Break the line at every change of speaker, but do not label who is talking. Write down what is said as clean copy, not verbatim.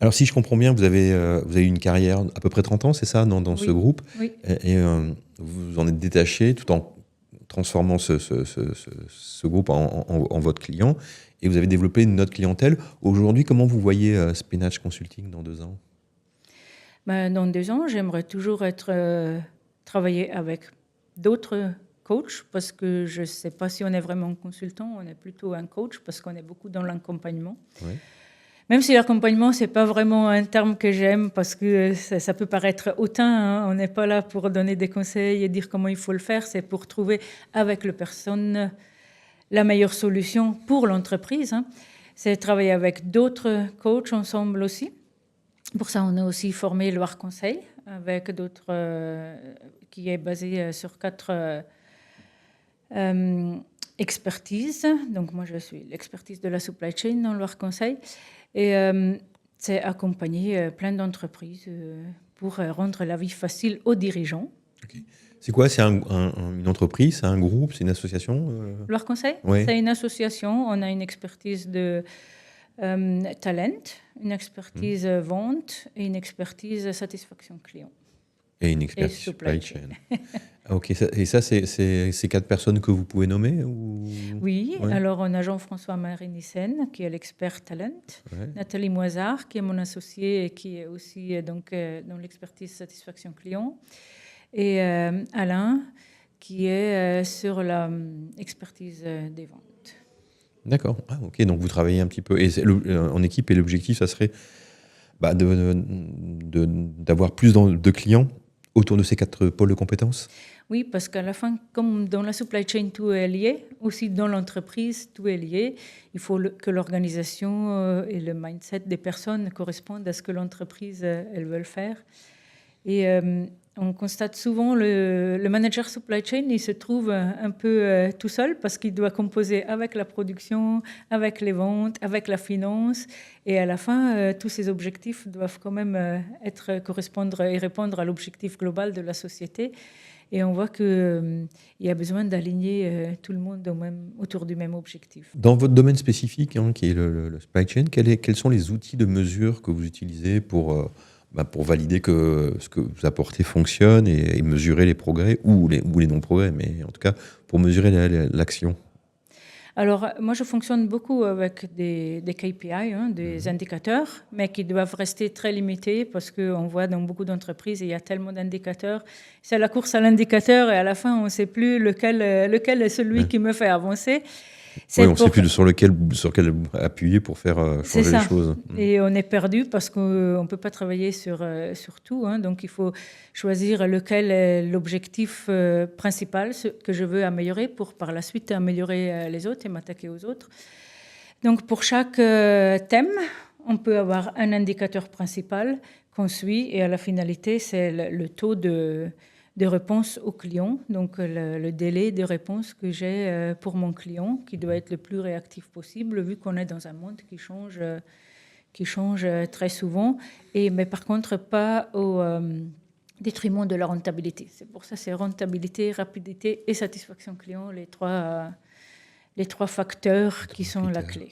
Alors, si je comprends bien, vous avez eu une carrière à peu près 30 ans, c'est ça, dans ce groupe.
Oui.
Et vous en êtes détaché tout en transformant ce groupe en votre client. Et vous avez développé une autre clientèle. Aujourd'hui, comment vous voyez Spinach Consulting dans 2 ans?
Dans 2 ans, j'aimerais toujours travailler avec d'autres coachs parce que je ne sais pas si on est vraiment consultant, on est plutôt un coach parce qu'on est beaucoup dans l'accompagnement.
Ouais.
Même si l'accompagnement, ce n'est pas vraiment un terme que j'aime parce que ça peut paraître hautain, hein. On n'est pas là pour donner des conseils et dire comment il faut le faire, c'est pour trouver avec la personne la meilleure solution pour l'entreprise, hein. C'est travailler avec d'autres coachs ensemble aussi. Pour ça, on a aussi formé Loire Conseil avec d'autres qui est basé sur 4 expertises. Donc moi, je suis l'expertise de la supply chain dans Loire Conseil. Et c'est accompagner plein d'entreprises pour rendre la vie facile aux dirigeants.
Okay. C'est quoi? C'est une entreprise? C'est un groupe? C'est une association?
Loire Conseil,
Ouais.
c'est une association. On a une expertise de talent, une expertise vente et une expertise satisfaction client.
Et une expertise supply chain. Ok, et ça, c'est ces 4 personnes que vous pouvez nommer ou...
Oui,
Ouais.
alors on a Jean-François Marinissen, qui est l'expert talent,
Ouais.
Nathalie Moisard, qui est mon associée et qui est aussi dans l'expertise satisfaction client, et Alain, qui est sur l'expertise des ventes.
D'accord. Ah, ok, donc vous travaillez un petit peu en équipe et l'objectif, ça serait d'avoir plus de clients autour de ces 4 pôles de compétences?
Oui, parce qu'à la fin, comme dans la supply chain, tout est lié, aussi dans l'entreprise, tout est lié. Il faut que l'organisation et le mindset des personnes correspondent à ce que l'entreprise, elles veulent faire. Et on constate souvent le manager supply chain, il se trouve un peu tout seul parce qu'il doit composer avec la production, avec les ventes, avec la finance. Et à la fin, tous ces objectifs doivent quand même correspondre et répondre à l'objectif global de la société. Et on voit qu'il y a besoin d'aligner tout le monde autour du même objectif.
Dans votre domaine spécifique, hein, qui est le supply chain, quels sont les outils de mesure que vous utilisez pour valider que ce que vous apportez fonctionne et mesurer les progrès ou les non-progrès, mais en tout cas pour mesurer l'action?
Alors, moi, je fonctionne beaucoup avec des KPI, hein, des indicateurs, mais qui doivent rester très limités parce qu'on voit dans beaucoup d'entreprises, il y a tellement d'indicateurs. C'est la course à l'indicateur et à la fin, on ne sait plus lequel est celui qui me fait avancer.
Oui, on ne sait plus sur quel appuyer pour faire changer les choses.
Et on est perdu parce qu'on ne peut pas travailler sur tout, hein. Donc, il faut choisir lequel est l'objectif principal, ce que je veux améliorer pour par la suite améliorer les autres et m'attaquer aux autres. Donc, pour chaque thème, on peut avoir un indicateur principal qu'on suit et à la finalité, c'est le taux de réponse au client, donc le délai de réponse que j'ai pour mon client, qui doit être le plus réactif possible, vu qu'on est dans un monde qui change très souvent, mais par contre pas au détriment de la rentabilité. C'est pour ça que c'est rentabilité, rapidité et satisfaction client, les trois facteurs qui sont la clé.